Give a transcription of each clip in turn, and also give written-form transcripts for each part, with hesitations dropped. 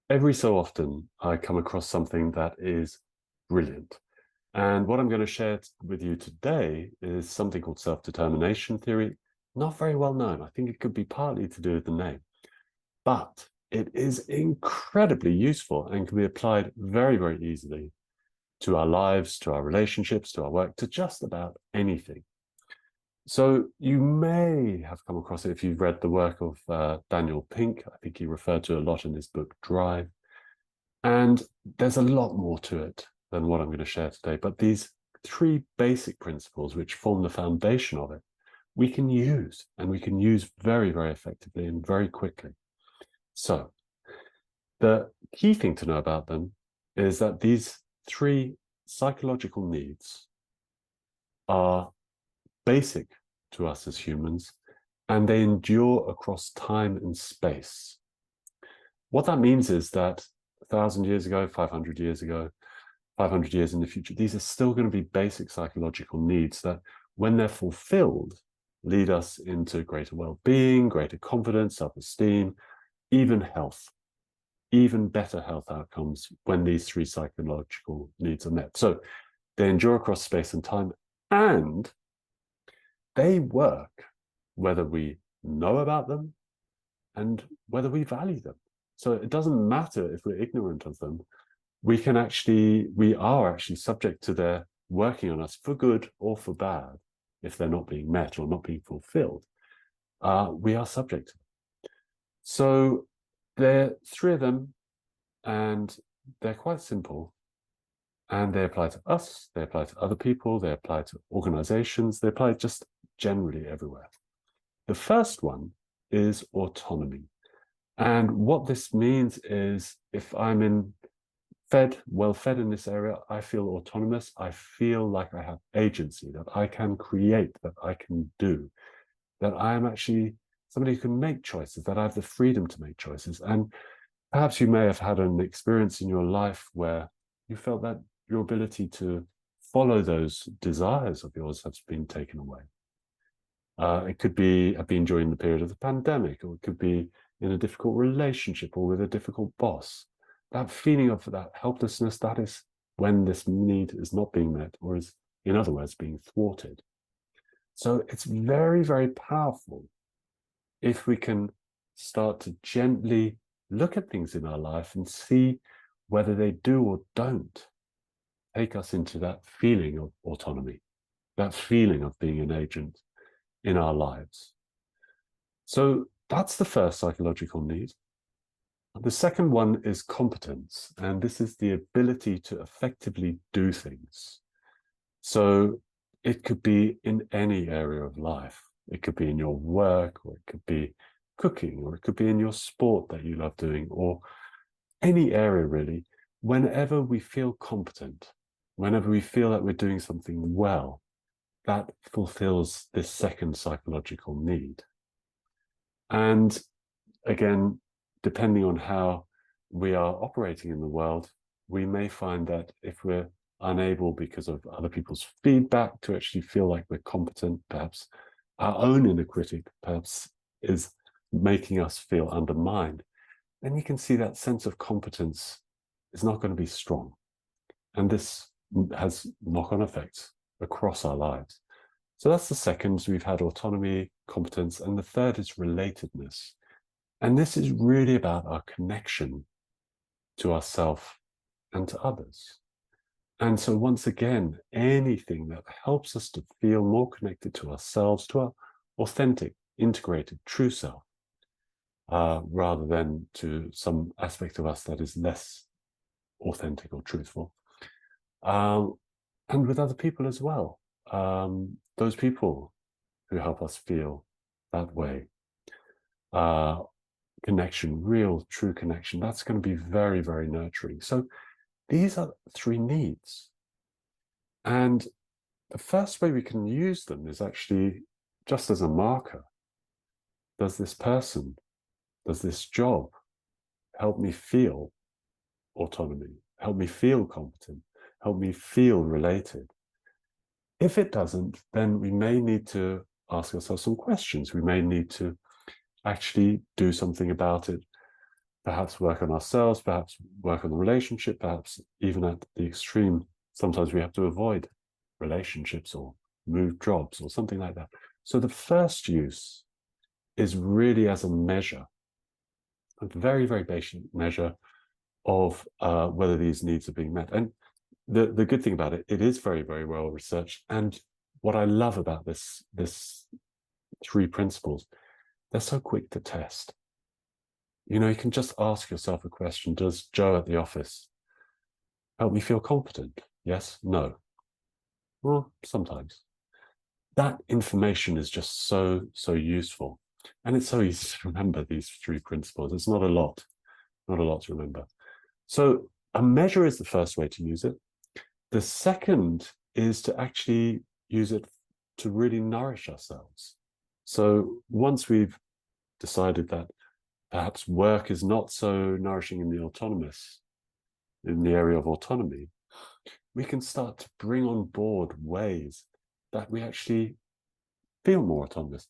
Every so often, I come across something that is brilliant. And what I'm going to share with you today is something called self-determination theory. Not very well known. I think it could be partly to do with the name, but it is incredibly useful and can be applied very, very easily to our lives, to our relationships, to our work, to just about anything. So you may have come across it if you've read the work of Daniel Pink. I think he referred to it a lot in his book, Drive. And there's a lot more to it than what I'm going to share today. But these three basic principles, which form the foundation of it, we can use, and we can use very, very effectively and very quickly. So the key thing to know about them is that these three psychological needs are basic to us as humans, and they endure across time and space. What that means is that 1,000 years ago, 500 years ago, 500 years in the future, these are still going to be basic psychological needs that, when they're fulfilled, lead us into greater well-being, greater confidence, self-esteem, even health, even better health outcomes when these three psychological needs are met. So they endure across space and time, and they work whether we know about them and whether we value them. So it doesn't matter if we're ignorant of them. We are actually subject to their working on us for good or for bad. If they're not being met or not being fulfilled, we are subject to them. So there are three of them, and they're quite simple, and they apply to us, they apply to other people, they apply to organizations, they apply just generally everywhere. The first one is autonomy. And what this means is, if I'm well fed in this area, I feel autonomous. I feel like I have agency, that I can create, that I can do, that I am actually somebody who can make choices, that I have the freedom to make choices. And perhaps you may have had an experience in your life where you felt that your ability to follow those desires of yours has been taken away. It could have been during the period of the pandemic, or it could be in a difficult relationship or with a difficult boss. That feeling of that helplessness, that is when this need is not being met, or is, in other words, being thwarted. So it's very, very powerful if we can start to gently look at things in our life and see whether they do or don't take us into that feeling of autonomy, that feeling of being an agent in our lives. So that's the first psychological need. The second one is competence, and this is the ability to effectively do things. So it could be in any area of life. It could be in your work, or it could be cooking, or it could be in your sport that you love doing, or any area really. Whenever we feel competent, whenever we feel that we're doing something well, that fulfills this second psychological need. And again, depending on how we are operating in the world, we may find that if we're unable, because of other people's feedback, to actually feel like we're competent, perhaps our own inner critic perhaps is making us feel undermined, then you can see that sense of competence is not going to be strong. And this has knock-on effects across our lives. So that's the second. We've had autonomy, competence, and the third is relatedness. And this is really about our connection to ourselves and to others. And so once again, anything that helps us to feel more connected to ourselves, to our authentic, integrated, true self, rather than to some aspect of us that is less authentic or truthful. And with other people as well. Those people who help us feel that way. Connection, real, true connection, that's going to be very, very nurturing. So these are three needs. And the first way we can use them is actually just as a marker. Does this person, does this job help me feel autonomy, help me feel competent, help me feel related? If it doesn't, then we may need to ask ourselves some questions. We may need to actually do something about it. perhaps work on ourselves, perhaps work on the relationship, perhaps even at the extreme, sometimes we have to avoid relationships or move jobs or something like that. So the first use is really as a measure, a very, very basic measure of whether these needs are being met. And the good thing about it, it is very, very well researched. And what I love about this 3 principles, they're so quick to test. You know, you can just ask yourself a question. Does Joe at the office help me feel competent? Yes? No? Well, sometimes. That information is just so, so useful. And it's so easy to remember these 3 principles. It's not a lot to remember. So a measure is the first way to use it. The second is to actually use it to really nourish ourselves. So once we've decided that perhaps work is not so nourishing in the area of autonomy, we can start to bring on board ways that we actually feel more autonomous,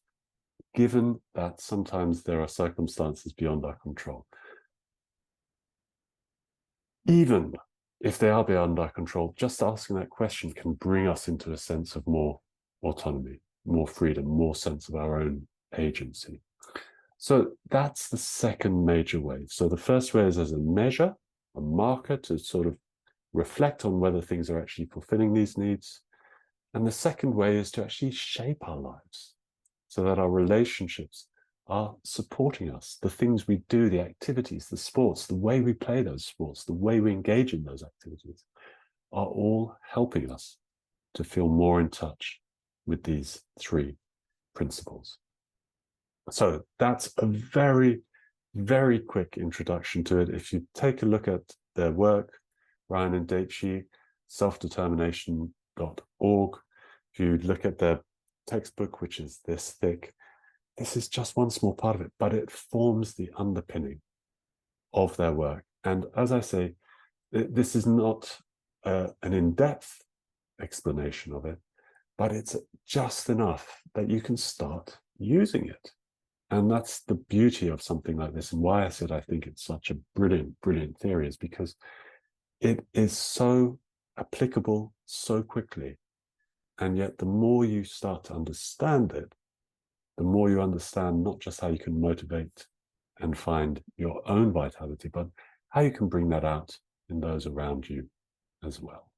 given that sometimes there are circumstances beyond our control. Even if they are beyond our control, just asking that question can bring us into a sense of more autonomy, more freedom, more sense of our own agency. So that's the second major way. So the first way is as a measure, a marker to sort of reflect on whether things are actually fulfilling these needs. And the second way is to actually shape our lives so that our relationships are supporting us. The things we do, the activities, the sports, the way we play those sports, the way we engage in those activities are all helping us to feel more in touch with these 3 principles. So that's a very, very quick introduction to it. If you take a look at their work, Ryan and Dapchi, selfdetermination.org, if you look at their textbook, which is this thick, this is just one small part of it, but it forms the underpinning of their work. And as I say, this is not an in-depth explanation of it, but it's just enough that you can start using it. And that's the beauty of something like this, and why I said I think it's such a brilliant, brilliant theory, is because it is so applicable so quickly. And yet the more you start to understand it, the more you understand not just how you can motivate and find your own vitality, but how you can bring that out in those around you as well.